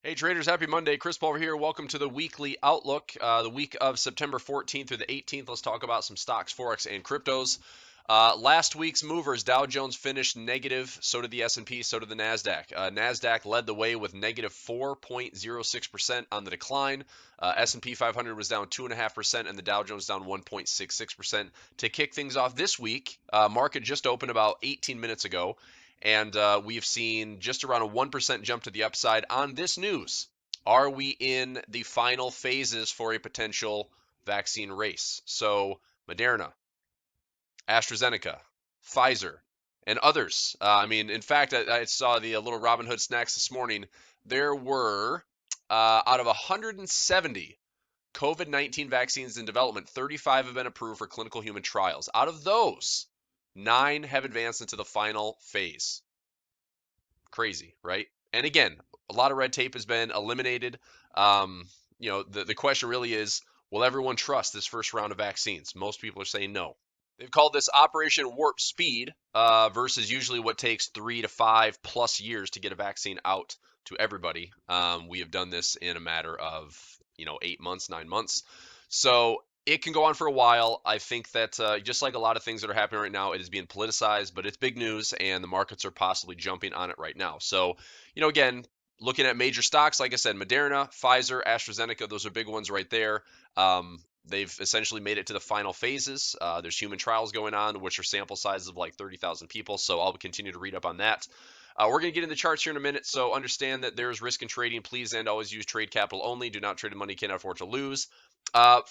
Hey traders, happy Monday. Chris Pulver here. Welcome to the weekly outlook, the week of September 14th through the 18th. Let's talk about some stocks, forex, and cryptos. Last week's movers, Dow Jones finished negative, so did the S&P, so did the NASDAQ. NASDAQ led the way with negative 4.06% on the decline. S&P 500 was down 2.5%, and the Dow Jones down 1.66%. To kick things off this week, market just opened about 18 minutes ago. And we've seen just around a 1% jump to the upside on this news. Are we in the final phases for a potential vaccine race? So Moderna, AstraZeneca, Pfizer, and others. In fact, I saw the little Robinhood snacks this morning. There were, out of 170 COVID-19 vaccines in development, 35 have been approved for clinical human trials. Out of those, 9 have advanced into the final phase. Crazy, right? And again, a lot of red tape has been eliminated. The question really is, will everyone trust this first round of vaccines? Most people are saying no. They've called this Operation Warp Speed versus usually what takes 3 to 5 plus years to get a vaccine out to everybody. We have done this in a matter of 8 months, 9 months. So it can go on for a while. I think that just like a lot of things that are happening right now, it is being politicized, but it's big news, and the markets are possibly jumping on it right now. So, again, looking at major stocks, like I said, Moderna, Pfizer, AstraZeneca, those are big ones right there. They've essentially made it to the final phases. There's human trials going on, which are sample sizes of like 30,000 people. So I'll continue to read up on that. We're going to get in the charts here in a minute, so understand that there's risk in trading. Please and always use trade capital only. Do not trade the money you cannot afford to lose.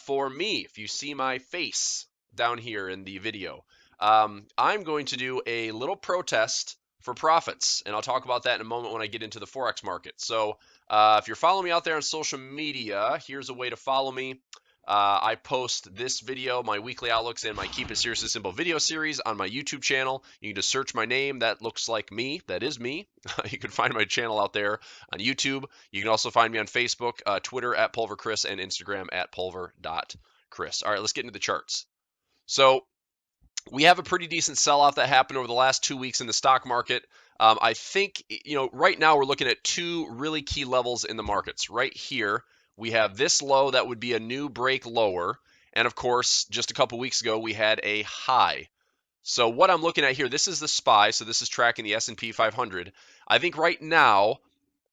For me, if you see my face down here in the video, I'm going to do a little protest for profits, and I'll talk about that in a moment when I get into the Forex market. So if you're following me out there on social media, here's a way to follow me. I post this video, my weekly outlooks, and my Keep It Seriously Simple video series on my YouTube channel. You can just search my name. That looks like me. That is me. You can find my channel out there on YouTube. You can also find me on Facebook, Twitter at PulverChris, and Instagram at Pulver.Chris. All right, let's get into the charts. So we have a pretty decent sell-off that happened over the last 2 weeks in the stock market. I think, right now we're looking at 2 really key levels in the markets. Right here, we have this low that would be a new break lower. And of course, just a couple weeks ago, we had a high. So what I'm looking at here, this is the SPY. So this is tracking the S&P 500. I think right now,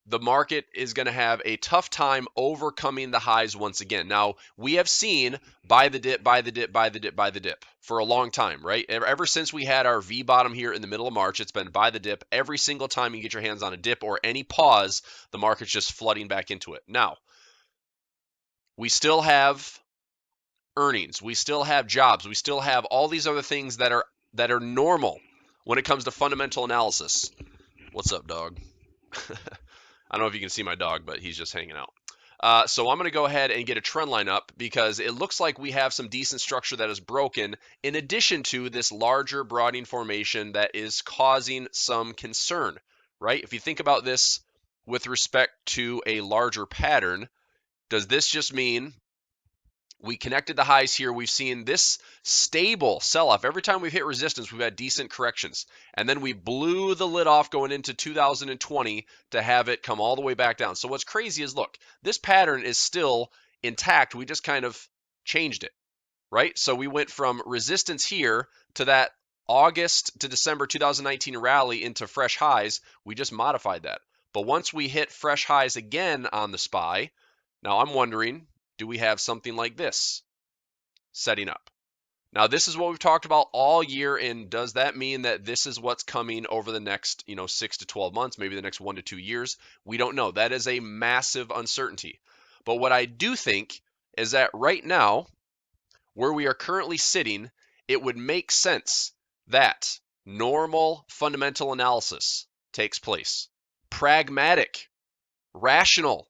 the market is going to have a tough time overcoming the highs once again. Now, we have seen buy the dip, buy the dip, buy the dip, buy the dip for a long time, right? Ever since we had our V bottom here in the middle of March, it's been buy the dip. Every single time you get your hands on a dip or any pause, the market's just flooding back into it. Now, we still have earnings. We still have jobs. We still have all these other things that are normal when it comes to fundamental analysis. What's up, dog? I don't know if you can see my dog, but he's just hanging out. So I'm going to go ahead and get a trend line up because it looks like we have some decent structure that is broken in addition to this larger broadening formation that is causing some concern, right? If you think about this with respect to a larger pattern, does this just mean we connected the highs here? We've seen this stable sell-off. Every time we've hit resistance, we've had decent corrections. And then we blew the lid off going into 2020 to have it come all the way back down. So what's crazy is, look, this pattern is still intact. We just kind of changed it, right? So we went from resistance here to that August to December 2019 rally into fresh highs. We just modified that. But once we hit fresh highs again on the SPY, now I'm wondering, do we have something like this setting up? Now, this is what we've talked about all year, and does that mean that this is what's coming over the next, 6 to 12 months, maybe the next 1 to 2 years? We don't know. That is a massive uncertainty. But what I do think is that right now, where we are currently sitting, it would make sense that normal fundamental analysis takes place. Pragmatic, rational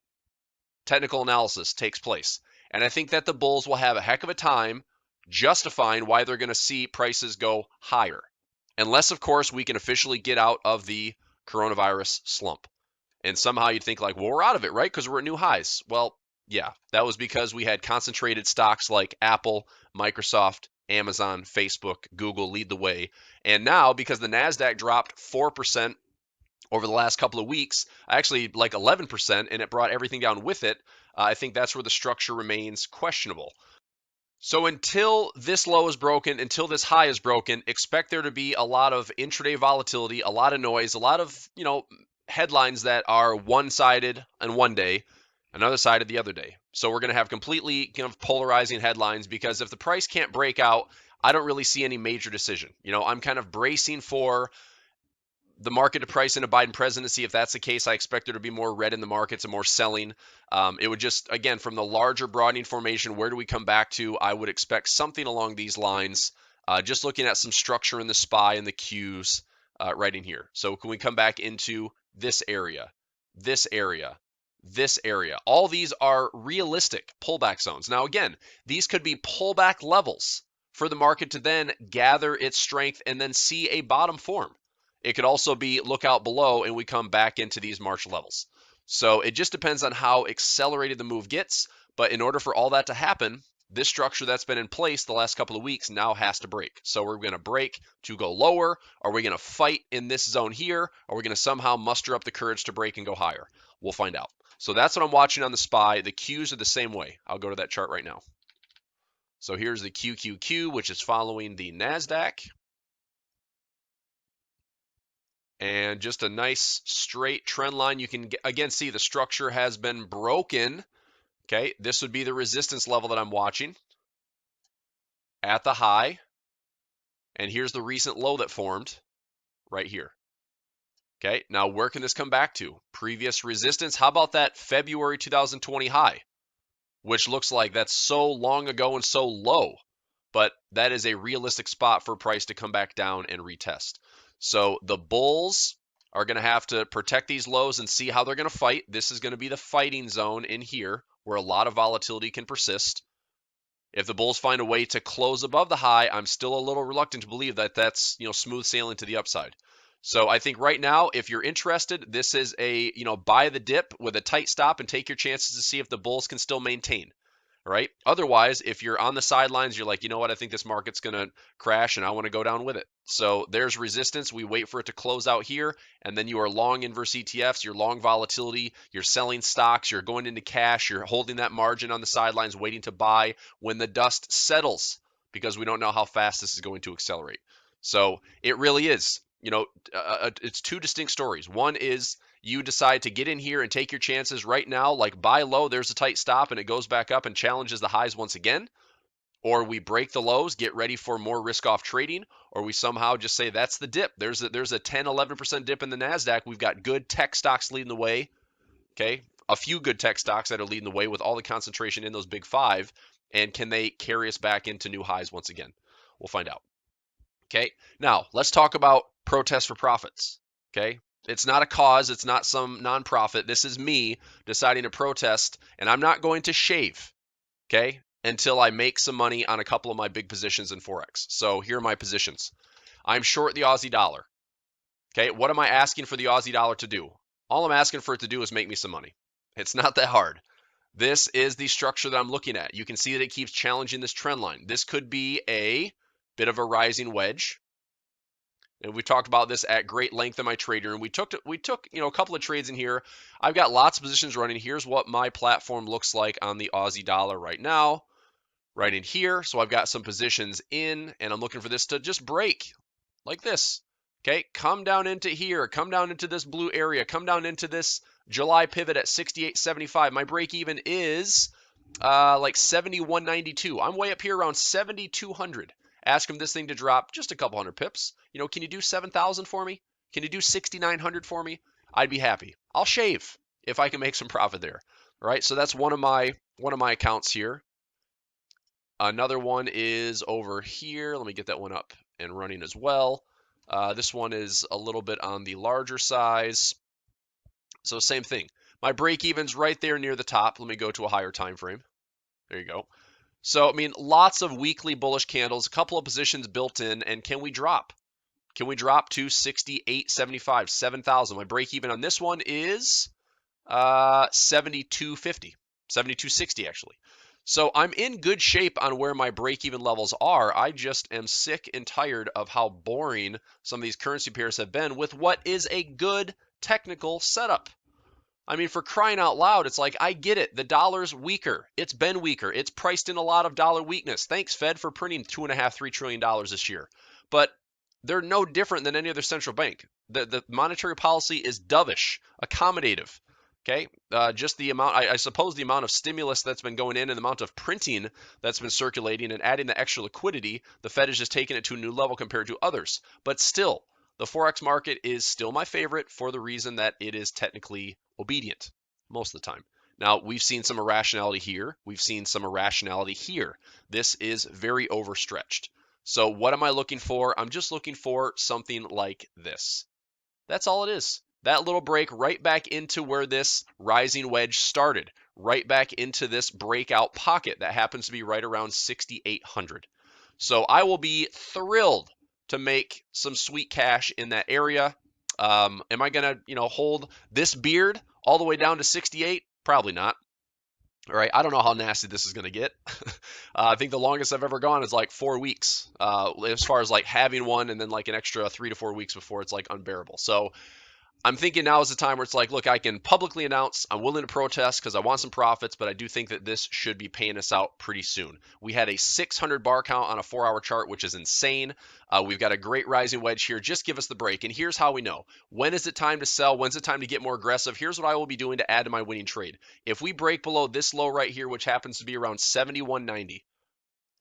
technical analysis takes place. And I think that the bulls will have a heck of a time justifying why they're going to see prices go higher. Unless, of course, we can officially get out of the coronavirus slump. And somehow you'd think like, well, we're out of it, right? Because we're at new highs. Well, yeah, that was because we had concentrated stocks like Apple, Microsoft, Amazon, Facebook, Google lead the way. And now, because the NASDAQ dropped 4% over the last couple of weeks, actually like 11%, and it brought everything down with it. I think that's where the structure remains questionable. So until this low is broken, until this high is broken, expect there to be a lot of intraday volatility, a lot of noise, a lot of, headlines that are one-sided on one day, another sided the other day. So we're going to have completely kind of polarizing headlines because if the price can't break out, I don't really see any major decision. I'm kind of bracing for the market to price in a Biden presidency. If that's the case, I expect there to be more red in the markets and more selling. It would just, again, from the larger broadening formation, where do we come back to? I would expect something along these lines. Just looking at some structure in the SPY and the Qs right in here. So can we come back into this area, this area, this area? All these are realistic pullback zones. Now, again, these could be pullback levels for the market to then gather its strength and then see a bottom form. It could also be look out below and we come back into these March levels. So it just depends on how accelerated the move gets. But in order for all that to happen, this structure that's been in place the last couple of weeks now has to break. So we're going to break to go lower. Are we going to fight in this zone here? Are we going to somehow muster up the courage to break and go higher? We'll find out. So that's what I'm watching on the SPY. The Qs are the same way. I'll go to that chart right now. So here's the QQQ, which is following the NASDAQ. And just a nice straight trend line. You can again see the structure has been broken. Okay, this would be the resistance level that I'm watching at the high. And here's the recent low that formed right here. Okay, now where can this come back to? Previous resistance. How about that February 2020 high, which looks like that's so long ago and so low, but that is a realistic spot for price to come back down and retest. So the bulls are going to have to protect these lows and see how they're going to fight. This is going to be the fighting zone in here where a lot of volatility can persist. If the bulls find a way to close above the high, I'm still a little reluctant to believe that that's, smooth sailing to the upside. So I think right now, if you're interested, this is a, buy the dip with a tight stop and take your chances to see if the bulls can still maintain. Right? Otherwise, if you're on the sidelines, you're like, you know what, I think this market's going to crash and I want to go down with it. So there's resistance. We wait for it to close out here. And then you are long inverse ETFs, you're long volatility, you're selling stocks, you're going into cash, you're holding that margin on the sidelines, waiting to buy when the dust settles because we don't know how fast this is going to accelerate. So it really is. It's two distinct stories. One is you decide to get in here and take your chances right now, like buy low, there's a tight stop, and it goes back up and challenges the highs once again. Or we break the lows, get ready for more risk-off trading, or we somehow just say that's the dip. There's a 10, 11% dip in the NASDAQ. We've got good tech stocks leading the way, okay? A few good tech stocks that are leading the way with all the concentration in those big five, and can they carry us back into new highs once again? We'll find out. Okay, now let's talk about protest for profits. Okay, it's not a cause, it's not some nonprofit. This is me deciding to protest, and I'm not going to shave, okay, until I make some money on a couple of my big positions in Forex. So here are my positions. I'm short the Aussie dollar. Okay, what am I asking for the Aussie dollar to do? All I'm asking for it to do is make me some money. It's not that hard. This is the structure that I'm looking at. You can see that it keeps challenging this trend line. This could be a bit of a rising wedge. And we talked about this at great length in my trader, and we took a couple of trades in here. I've got lots of positions running. Here's what my platform looks like on the Aussie dollar right now, right in here. So I've got some positions in, and I'm looking for this to just break like this. Okay, come down into here, come down into this blue area, come down into this July pivot at 68.75. My break even is like 71.92. I'm way up here around 7,200. Ask him this thing to drop just a couple hundred pips. Can you do 7,000 for me? Can you do 6,900 for me? I'd be happy. I'll shave if I can make some profit there. All right, so that's one of my accounts here. Another one is over here. Let me get that one up and running as well. This one is a little bit on the larger size. So same thing. My break even's right there near the top. Let me go to a higher time frame. There you go. So, I mean, lots of weekly bullish candles, a couple of positions built in, and can we drop? Can we drop to 68.75, 7,000? My break even on this one is 72.50, 72.60 actually. So I'm in good shape on where my break even levels are. I just am sick and tired of how boring some of these currency pairs have been with what is a good technical setup. I mean, for crying out loud, it's like, I get it. The dollar's weaker. It's been weaker. It's priced in a lot of dollar weakness. Thanks, Fed, for printing $2.5–3 trillion this year. But they're no different than any other central bank. The monetary policy is dovish, accommodative. Okay, just the amount, I suppose the amount of stimulus that's been going in and the amount of printing that's been circulating and adding the extra liquidity, the Fed has just taken it to a new level compared to others. But still, the Forex market is still my favorite for the reason that it is technically obedient most of the time. Now, we've seen some irrationality here. We've seen some irrationality here. This is very overstretched. So what am I looking for? I'm just looking for something like this. That's all it is. That little break right back into where this rising wedge started, right back into this breakout pocket that happens to be right around 6,800. So I will be thrilled to make some sweet cash in that area. Am I going to, hold this beard all the way down to 68? Probably not. All right, I don't know how nasty this is going to get. I think the longest I've ever gone is like 4 weeks, as far as like having one and then like an extra 3 to 4 weeks before it's like unbearable. So I'm thinking now is the time where it's like, look, I can publicly announce I'm willing to protest because I want some profits, but I do think that this should be paying us out pretty soon. We had a 600 bar count on a 4-hour chart, which is insane. We've got a great rising wedge here. Just give us the break. And here's how we know. When is it time to sell? When's it time to get more aggressive? Here's what I will be doing to add to my winning trade. If we break below this low right here, which happens to be around 71.90,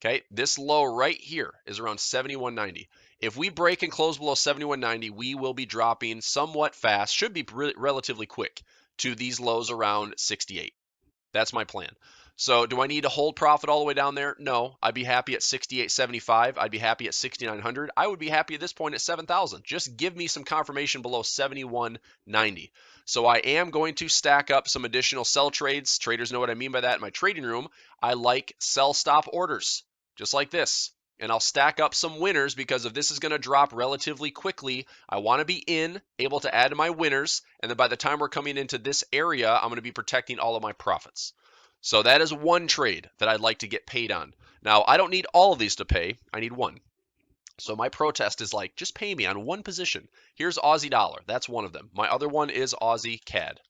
okay, this low right here is around 71.90. If we break and close below 71.90, we will be dropping somewhat fast, should be relatively quick, to these lows around 68. That's my plan. So do I need to hold profit all the way down there? No. I'd be happy at 68.75. I'd be happy at 6,900. I would be happy at this point at 7,000. Just give me some confirmation below 71.90. So I am going to stack up some additional sell trades. Traders know what I mean by that in my trading room. I like sell stop orders, just like this. And I'll stack up some winners because if this is going to drop relatively quickly, I want to be able to add to my winners. And then by the time we're coming into this area, I'm going to be protecting all of my profits. So that is one trade that I'd like to get paid on. Now, I don't need all of these to pay. I need one. So my protest is like, just pay me on one position. Here's Aussie dollar. That's one of them. My other one is Aussie CAD.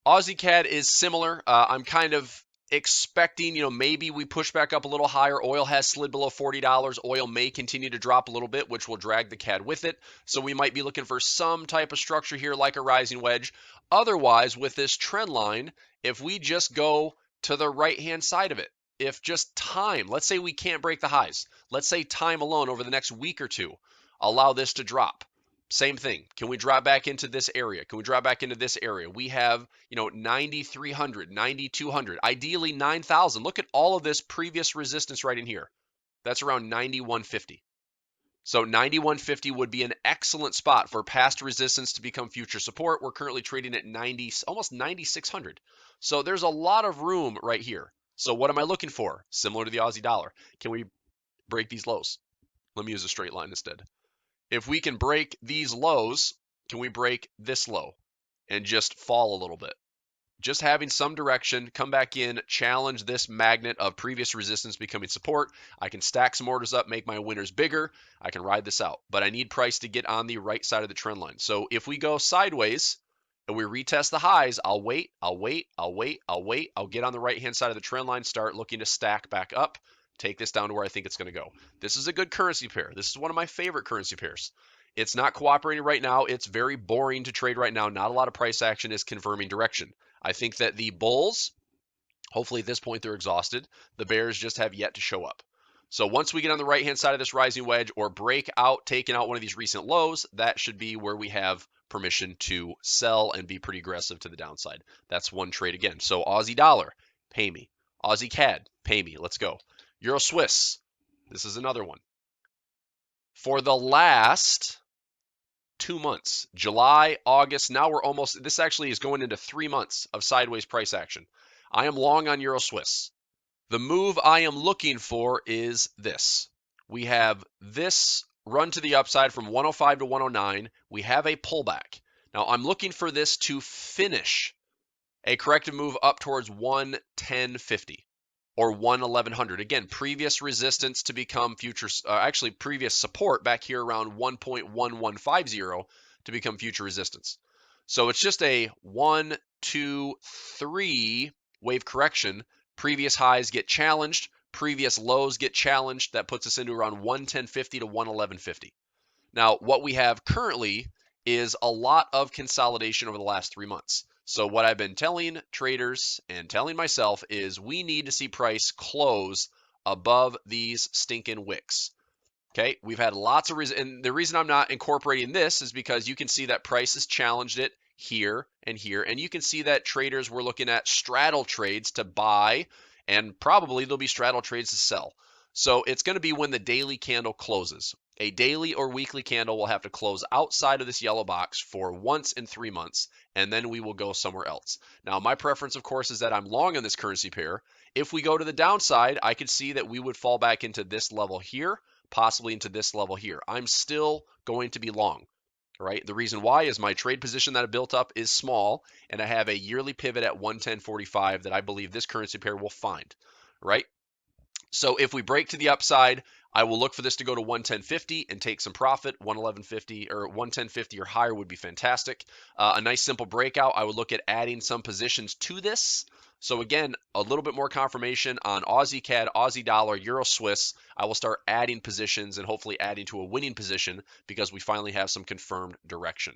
Aussie CAD is similar. I'm kind of expecting, maybe we push back up a little higher. Oil has slid below $40. Oil may continue to drop a little bit, which will drag the CAD with it. So we might be looking for some type of structure here like a rising wedge. Otherwise, with this trend line, if we just go to the right-hand side of it, if just time, let's say we can't break the highs. Let's say time alone over the next week or two, allow this to drop. Same thing. Can we drop back into this area? Can we drop back into this area? We have, 9,300, 9,200, ideally 9,000. Look at all of this previous resistance right in here. That's around 9,150. So 9,150 would be an excellent spot for past resistance to become future support. We're currently trading at almost 9,600. So there's a lot of room right here. So what am I looking for? Similar to the Aussie dollar. Can we break these lows? Let me use a straight line instead. If we can break these lows, can we break this low and just fall a little bit? Just having some direction, come back in, challenge this magnet of previous resistance becoming support. I can stack some orders up, make my winners bigger. I can ride this out, but I need price to get on the right side of the trend line. So if we go sideways and we retest the highs, I'll wait. I'll get on the right-hand side of the trend line, start looking to stack back up. Take this down to where I think it's going to go. This is a good currency pair. This is one of my favorite currency pairs. It's not cooperating right now. It's very boring to trade right now. Not a lot of price action is confirming direction. I think that the bulls, hopefully at this point they're exhausted. The bears just have yet to show up. So once we get on the right-hand side of this rising wedge or break out, taking out one of these recent lows, that should be where we have permission to sell and be pretty aggressive to the downside. That's one trade again. So Aussie dollar, pay me. Aussie CAD, pay me. Let's go. Euro Swiss, this is another one. For the last 2 months, July, August, now we're almost, this actually is going into 3 months of sideways price action. I am long on Euro Swiss. The move I am looking for is this. We have this run to the upside from 105 to 109. We have a pullback. Now I'm looking for this to finish a corrective move up towards 110.50. Or 11100. Again, previous resistance to become future, previous support back here around 1.1150 to become future resistance. So it's just a 1, 2, 3 wave correction. Previous highs get challenged, previous lows get challenged. That puts us into around 110.50 to 111.50. Now, what we have currently is a lot of consolidation over the last 3 months. So what I've been telling traders and telling myself is we need to see price close above these stinking wicks. Okay, we've had lots of reasons, and the reason I'm not incorporating this is because you can see that price has challenged it here and here, and you can see that traders were looking at straddle trades to buy, and probably there'll be straddle trades to sell. So it's going to be when the daily candle closes. A daily or weekly candle will have to close outside of this yellow box for once in 3 months, and then we will go somewhere else. Now, my preference, of course, is that I'm long on this currency pair. If we go to the downside, I could see that we would fall back into this level here, possibly into this level here. I'm still going to be long, right? The reason why is my trade position that I built up is small, and I have a yearly pivot at 110.45 that I believe this currency pair will find, right? So if we break to the upside, I will look for this to go to 110.50 and take some profit. 111.50 or 110.50 or higher would be fantastic. A nice simple breakout, I would look at adding some positions to this. So again, a little bit more confirmation on Aussie CAD, Aussie dollar, Euro Swiss. I will start adding positions and hopefully adding to a winning position because we finally have some confirmed direction.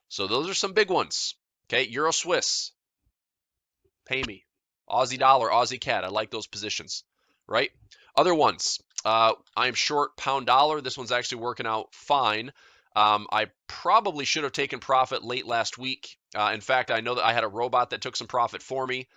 So those are some big ones. Okay, Euro Swiss, pay me. Aussie dollar, Aussie CAD, I like those positions, right? Other ones, I'm short pound dollar. This one's actually working out fine. I probably should have taken profit late last week. In fact, I know that I had a robot that took some profit for me.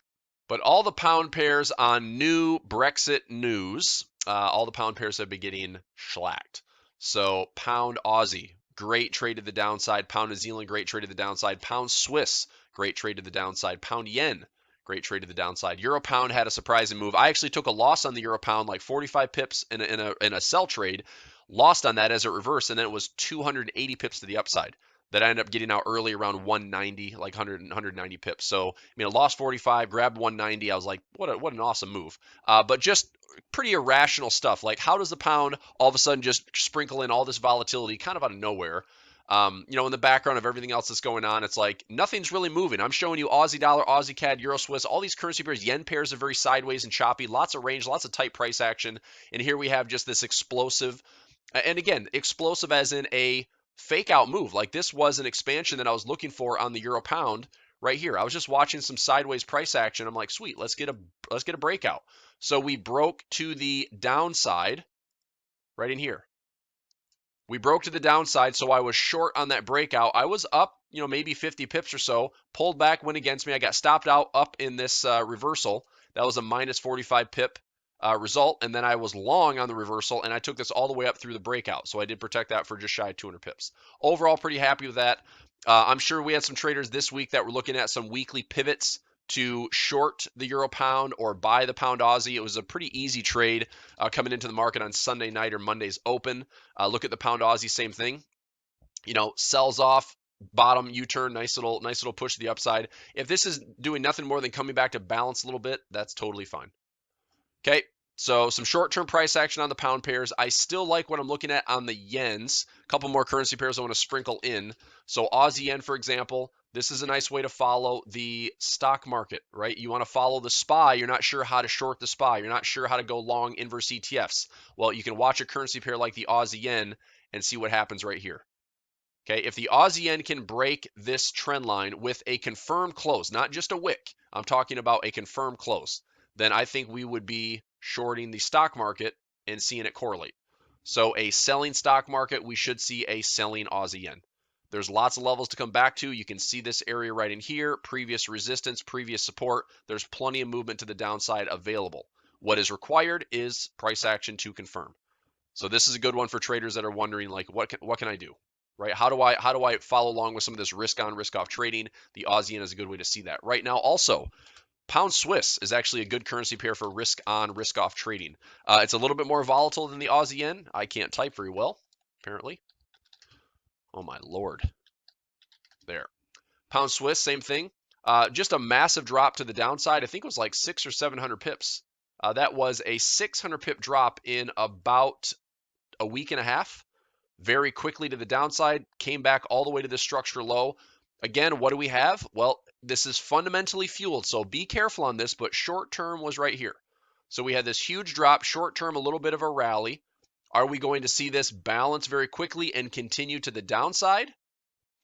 But all the pound pairs on new Brexit news, all the pound pairs have been getting shellacked. So pound Aussie, great trade to the downside. Pound New Zealand, great trade to the downside. Pound Swiss, great trade to the downside. Pound yen, great trade to the downside. Euro pound had a surprising move. I actually took a loss on the euro pound, like 45 pips in a sell trade, lost on that as it reversed, and then it was 280 pips to the upside that I ended up getting out early around 190, like 190 pips. So, I mean, I lost 45, grabbed 190. I was like, what an awesome move. But just pretty irrational stuff. Like, how does the pound all of a sudden just sprinkle in all this volatility kind of out of nowhere? In the background of everything else that's going on, it's like nothing's really moving. I'm showing you Aussie dollar, Aussie CAD, Euro Swiss, all these currency pairs. Yen pairs are very sideways and choppy, lots of range, lots of tight price action. And here we have just this explosive, and again, explosive as in a fake out move. Like this was an expansion that I was looking for on the euro pound right here. I was just watching some sideways price action. I'm like, sweet, let's get a breakout. So we broke to the downside right in here. We broke to the downside, so I was short on that breakout. I was up, maybe 50 pips or so, pulled back, went against me. I got stopped out up in this reversal. That was a minus 45 pip result, and then I was long on the reversal, and I took this all the way up through the breakout. So I did protect that for just shy of 200 pips. Overall, pretty happy with that. I'm sure we had some traders this week that were looking at some weekly pivots to short the euro pound or buy the pound Aussie. It was a pretty easy trade coming into the market on Sunday night or Monday's open. Look at the pound Aussie, same thing. Sells off, bottom U-turn, nice little push to the upside. If this is doing nothing more than coming back to balance a little bit, that's totally fine. Okay, so some short-term price action on the pound pairs. I still like what I'm looking at on the yens. A couple more currency pairs I want to sprinkle in. So Aussie yen, for example, this is a nice way to follow the stock market, right? You want to follow the SPY. You're not sure how to short the SPY. You're not sure how to go long inverse ETFs. Well, you can watch a currency pair like the Aussie yen and see what happens right here. Okay, if the Aussie yen can break this trend line with a confirmed close, not just a wick, I'm talking about a confirmed close, then I think we would be shorting the stock market and seeing it correlate. So a selling stock market, we should see a selling Aussie yen. There's lots of levels to come back to. You can see this area right in here, previous resistance, previous support. There's plenty of movement to the downside available. What is required is price action to confirm. So this is a good one for traders that are wondering, like, what can I do? Right? How do I follow along with some of this risk on, risk off trading? The Aussie yen is a good way to see that. Right now, also, pound Swiss is actually a good currency pair for risk on, risk off trading. It's a little bit more volatile than the Aussie yen. I can't type very well, apparently. Oh my Lord. There. Pound Swiss, same thing. Just a massive drop to the downside. I think it was like 600 or 700 pips. That was a 600 pip drop in about a week and a half. very quickly to the downside, came back all the way to this structure low. Again, what do we have? Well, this is fundamentally fueled, so be careful on this, but short term was right here. So we had this huge drop, short term, a little bit of a rally. Are we going to see this balance very quickly and continue to the downside?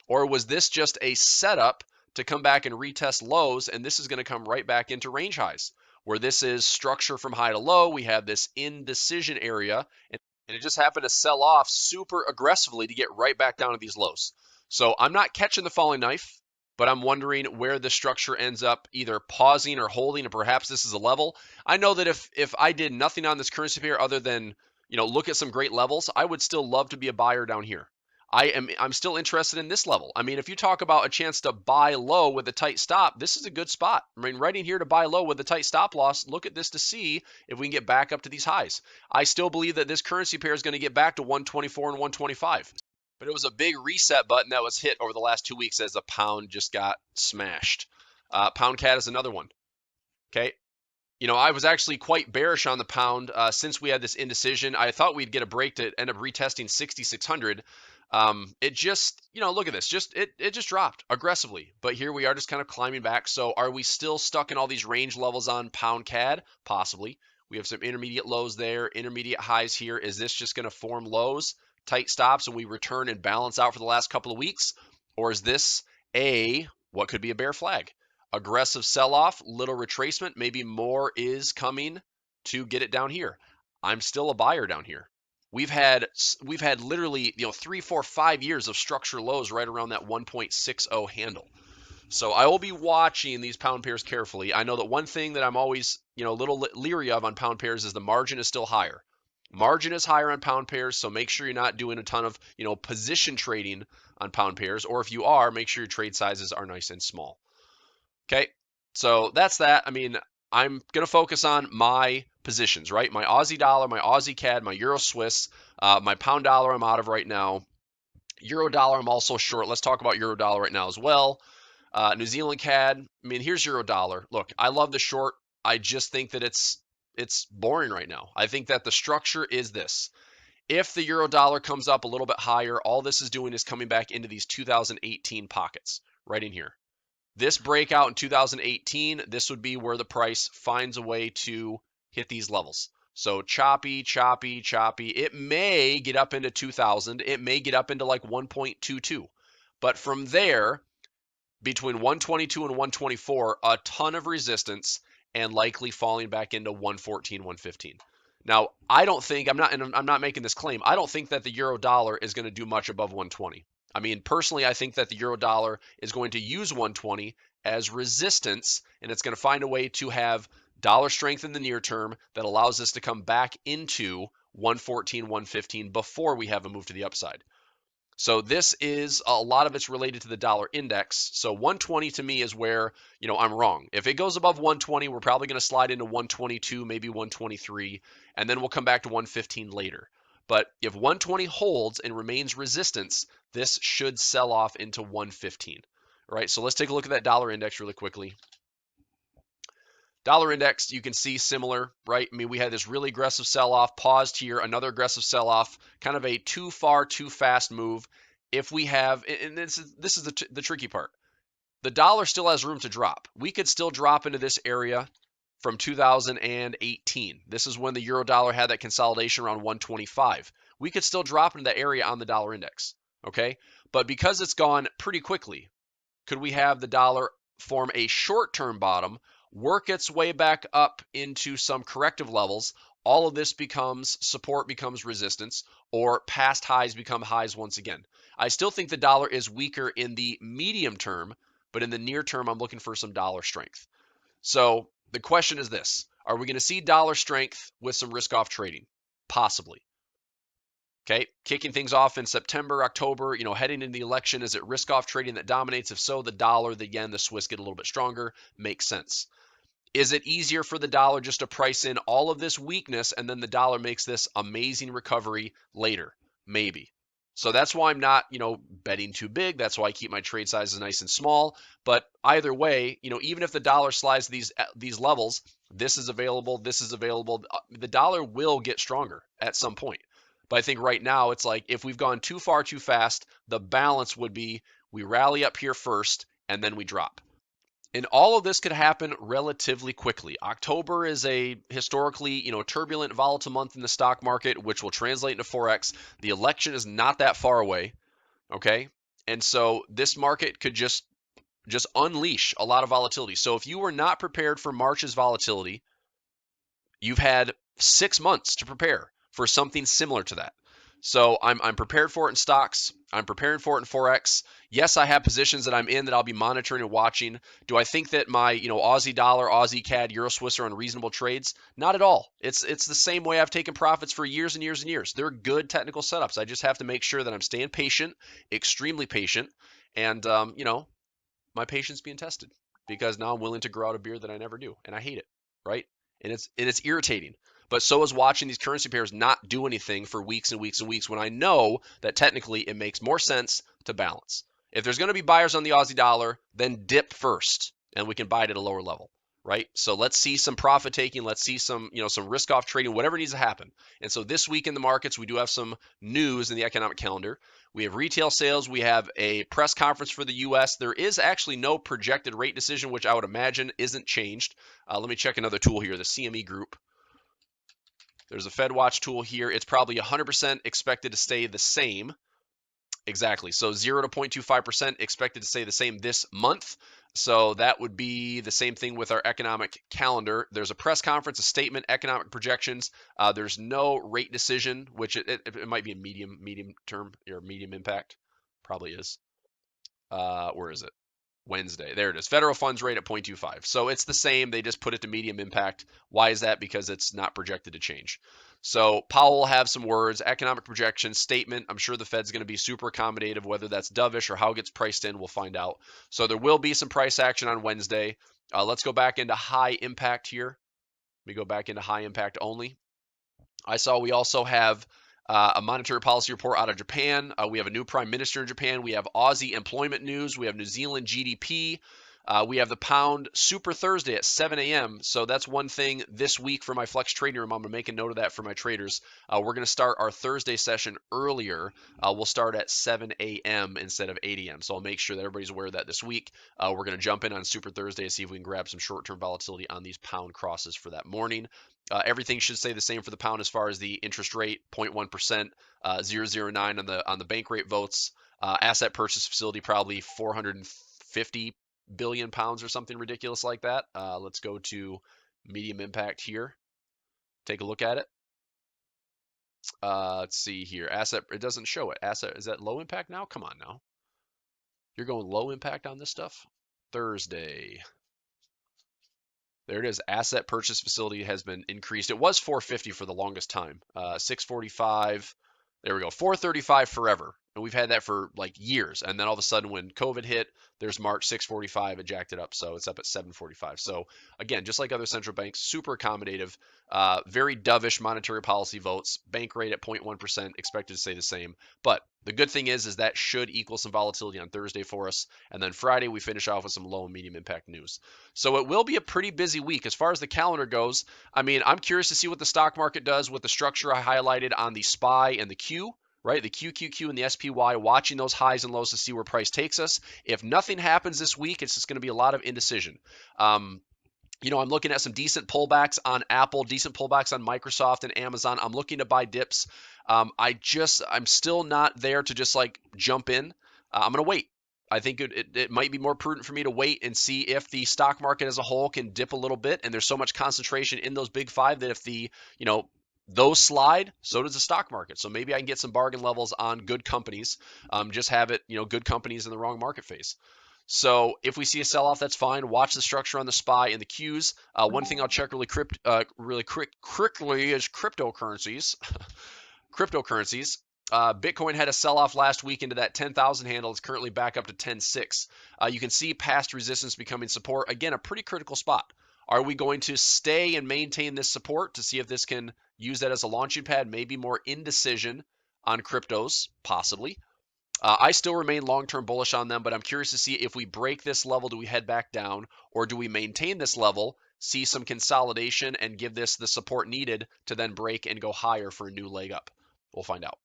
Or was this just a setup to come back and retest lows, and this is going to come right back into range highs, where this is structure from high to low? We have this indecision area, and it just happened to sell off super aggressively to get right back down to these lows. So I'm not catching the falling knife, but I'm wondering where the structure ends up either pausing or holding, and perhaps this is a level. I know that if I did nothing on this currency pair other than look at some great levels, I would still love to be a buyer down here. I'm still interested in this level. I mean, if you talk about a chance to buy low with a tight stop, this is a good spot. I mean, right in here to buy low with a tight stop loss, look at this to see if we can get back up to these highs. I still believe that this currency pair is going to get back to 124 and 125. But it was a big reset button that was hit over the last 2 weeks as the pound just got smashed. Pound CAD is another one. Okay. I was actually quite bearish on the pound since we had this indecision. I thought we'd get a break to end up retesting 6,600. It just, look at this. It just dropped aggressively. But here we are just kind of climbing back. So are we still stuck in all these range levels on pound CAD? Possibly. We have some intermediate lows there, intermediate highs here. Is this just going to form lows, tight stops, and we return and balance out for the last couple of weeks? Or is this what could be a bear flag? Aggressive sell-off, little retracement, maybe more is coming to get it down here. I'm still a buyer down here. We've had literally 3, 4, 5 years of structure lows right around that 1.60 handle. So I will be watching these pound pairs carefully. I know that one thing that I'm always a little leery of on pound pairs is the margin is still higher. Margin is higher on pound pairs, so make sure you're not doing a ton of position trading on pound pairs, or if you are, make sure your trade sizes are nice and small. Okay, so that's that. I mean, I'm going to focus on my positions, right? My Aussie dollar, my Aussie CAD, my Euro Swiss, my pound dollar I'm out of right now. Euro dollar I'm also short. Let's talk about Euro dollar right now as well. New Zealand CAD, I mean, here's Euro dollar. Look, I love the short. I just think that it's boring right now. I think that the structure is this. If the Euro dollar comes up a little bit higher, all this is doing is coming back into these 2018 pockets right in here. This breakout in 2018, this would be where the price finds a way to hit these levels. So choppy, choppy, choppy. It may get up into 2000. It may get up into like 1.22. But from there, between 122 and 124, a ton of resistance and likely falling back into 114, 115. Now, I don't think, I'm not making this claim, I don't think that the euro dollar is going to do much above 120. I mean, personally, I think that the euro dollar is going to use 120 as resistance, and it's going to find a way to have dollar strength in the near term that allows us to come back into 114, 115 before we have a move to the upside. So this is a lot of it's related to the dollar index. So 120 to me is where, I'm wrong. If it goes above 120, we're probably going to slide into 122, maybe 123, and then we'll come back to 115 later. But if 120 holds and remains resistance, this should sell off into 115. All right, so let's take a look at that dollar index really quickly. Dollar index, you can see similar, right? I mean, we had this really aggressive sell-off, paused here, another aggressive sell-off, kind of a too far, too fast move. If we have, and this is the tricky part, the dollar still has room to drop. We could still drop into this area from 2018. This is when the euro dollar had that consolidation around 125. We could still drop into that area on the dollar index, okay? But because it's gone pretty quickly, could we have the dollar form a short-term bottom, work its way back up into some corrective levels? All of this becomes support, becomes resistance, or past highs become highs once again. I still think the dollar is weaker in the medium term, but in the near term, I'm looking for some dollar strength. So the question is this: are we going to see dollar strength with some risk-off trading? Possibly. Okay, kicking things off in September, October, heading into the election, is it risk-off trading that dominates? If so, the dollar, the yen, the Swiss get a little bit stronger. Makes sense. Is it easier for the dollar just to price in all of this weakness and then the dollar makes this amazing recovery later? Maybe. So that's why I'm not, betting too big. That's why I keep my trade sizes nice and small. But either way, even if the dollar slides these levels, this is available, the dollar will get stronger at some point. But I think right now it's like if we've gone too far too fast, the balance would be we rally up here first and then we drop. And all of this could happen relatively quickly. October is a historically, turbulent, volatile month in the stock market, which will translate into Forex. The election is not that far away, okay? And so this market could just unleash a lot of volatility. So if you were not prepared for March's volatility, you've had 6 months to prepare for something similar to that. So I'm prepared for it in stocks. I'm preparing for it in Forex. Yes, I have positions that I'm in that I'll be monitoring and watching. Do I think that my Aussie dollar, Aussie CAD, Euro Swiss are unreasonable trades? Not at all. It's the same way I've taken profits for years and years and years. They're good technical setups. I just have to make sure that I'm staying patient, extremely patient, and my patience being tested because now I'm willing to grow out a beer that I never do, and I hate it, right? And it's irritating. But so is watching these currency pairs not do anything for weeks and weeks and weeks when I know that technically it makes more sense to balance. If there's going to be buyers on the Aussie dollar, then dip first, and we can buy it at a lower level, right? So let's see some profit taking, let's see some some risk off trading, whatever needs to happen. And so this week in the markets, we do have some news in the economic calendar. We have retail sales. We have a press conference for the U.S. There is actually no projected rate decision, which I would imagine isn't changed. Let me check another tool here, the CME Group. There's a FedWatch tool here. It's probably 100% expected to stay the same. Exactly. So 0 to 0.25% expected to stay the same this month. So that would be the same thing with our economic calendar. There's a press conference, a statement, economic projections. There's no rate decision, which it might be a medium term or medium impact. Probably is. Where is it? Wednesday. There it is. Federal funds rate at 0.25. So it's the same. They just put it to medium impact. Why is that? Because it's not projected to change. So Powell will have some words, economic projections, statement. I'm sure the Fed's going to be super accommodative, whether that's dovish or how it gets priced in, we'll find out. So there will be some price action on Wednesday. Let's go back into high impact here. We go back into high impact only. I saw we also have a monetary policy report out of Japan. We have a new prime minister in Japan. We have Aussie employment news. We have New Zealand GDP. We have the pound Super Thursday at 7 a.m. So that's one thing this week for my Flex Trading Room. I'm going to make a note of that for my traders. We're going to start our Thursday session earlier. We'll start at 7 a.m. instead of 8 a.m. So I'll make sure that everybody's aware of that this week. We're going to jump in on Super Thursday and see if we can grab some short-term volatility on these pound crosses for that morning. Everything should stay the same for the pound as far as the interest rate, 0.1%, 0.009 on the bank rate votes. Asset purchase facility probably 450 billion pounds or something ridiculous like that. Let's go to medium impact here. Take a look at it. Let's see here. Asset, it doesn't show it. Asset, is that low impact now? Come on now. You're going low impact on this stuff? Thursday. There it is. Asset purchase facility has been increased. It was 450 for the longest time. 645. There we go. 435 forever. And we've had that for like years. And then all of a sudden when COVID hit, there's March 645, it jacked it up. So it's up at 745. So again, just like other central banks, super accommodative, very dovish monetary policy votes, bank rate at 0.1%, expected to stay the same. But the good thing is that should equal some volatility on Thursday for us. And then Friday, we finish off with some low and medium impact news. So it will be a pretty busy week. As far as the calendar goes, I mean, I'm curious to see what the stock market does with the structure I highlighted on the SPY and the Q. Right, the QQQ and the SPY, watching those highs and lows to see where price takes us. If nothing happens this week, it's just going to be a lot of indecision. I'm looking at some decent pullbacks on Apple, decent pullbacks on Microsoft and Amazon. I'm looking to buy dips. I'm still not there to just like jump in. I'm going to wait. I think it might be more prudent for me to wait and see if the stock market as a whole can dip a little bit. And there's so much concentration in those big five that if those slide, so does the stock market. So maybe I can get some bargain levels on good companies. Just have it, good companies in the wrong market phase. So if we see a sell-off, that's fine. Watch the structure on the SPY and the Qs. One thing I'll check really quickly is cryptocurrencies. Cryptocurrencies. Bitcoin had a sell-off last week into that 10,000 handle. It's currently back up to 10.6. You can see past resistance becoming support. Again, a pretty critical spot. Are we going to stay and maintain this support to see if this can use that as a launching pad? Maybe more indecision on cryptos, possibly. I still remain long-term bullish on them, but I'm curious to see if we break this level, do we head back down, or do we maintain this level, see some consolidation, and give this the support needed to then break and go higher for a new leg up? We'll find out.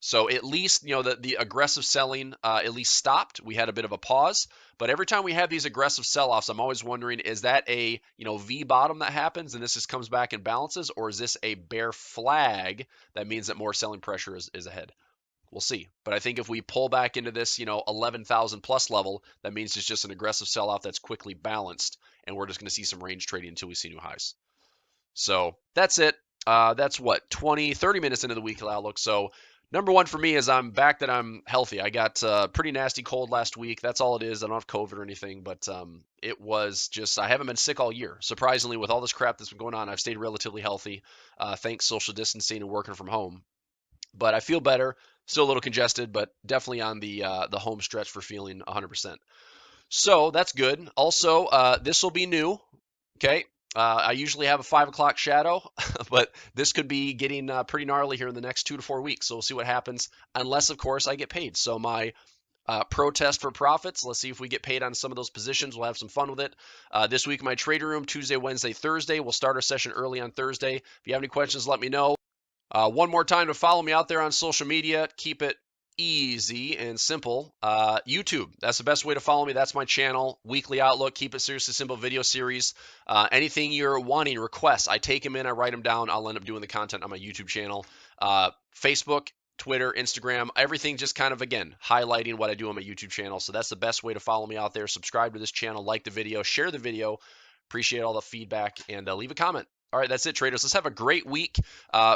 So at least, the aggressive selling at least stopped. We had a bit of a pause, but every time we have these aggressive sell-offs, I'm always wondering, is that a, V bottom that happens and this just comes back and balances, or is this a bear flag that means that more selling pressure is ahead? We'll see. But I think if we pull back into this, 11,000 plus level, that means it's just an aggressive sell-off that's quickly balanced, and we're just going to see some range trading until we see new highs. So that's it. That's what, 20, 30 minutes into the weekly outlook. So number one for me is I'm back, that I'm healthy. I got pretty nasty cold last week. That's all it is. I don't have COVID or anything, but it was just, I haven't been sick all year. Surprisingly, with all this crap that's been going on, I've stayed relatively healthy thanks social distancing and working from home. But I feel better. Still a little congested, but definitely on the home stretch for feeling 100%. So that's good. Also, this will be new. Okay. I usually have a 5 o'clock shadow, but this could be getting pretty gnarly here in the next 2 to 4 weeks. So we'll see what happens, unless, of course, I get paid. So my protest for profits. Let's see if we get paid on some of those positions. We'll have some fun with it. This week, my trading room, Tuesday, Wednesday, Thursday. We'll start our session early on Thursday. If you have any questions, let me know. One more time to follow me out there on social media. Keep it easy and simple. YouTube, that's the best way to follow me. That's my channel, Weekly Outlook. Keep it seriously simple video series. Anything you're wanting, requests, I take them in, I write them down. I'll end up doing the content on my YouTube channel. Facebook, Twitter, Instagram, everything just kind of, again, highlighting what I do on my YouTube channel. So that's the best way to follow me out there. Subscribe to this channel, like the video, share the video. Appreciate all the feedback, and leave a comment. All right, that's it, traders. Let's have a great week.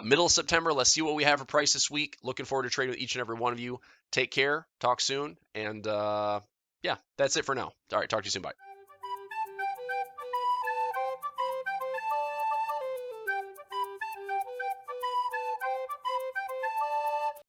Middle of September, let's see what we have for price this week. Looking forward to trading with each and every one of you. Take care. Talk soon. And yeah, that's it for now. All right, talk to you soon. Bye.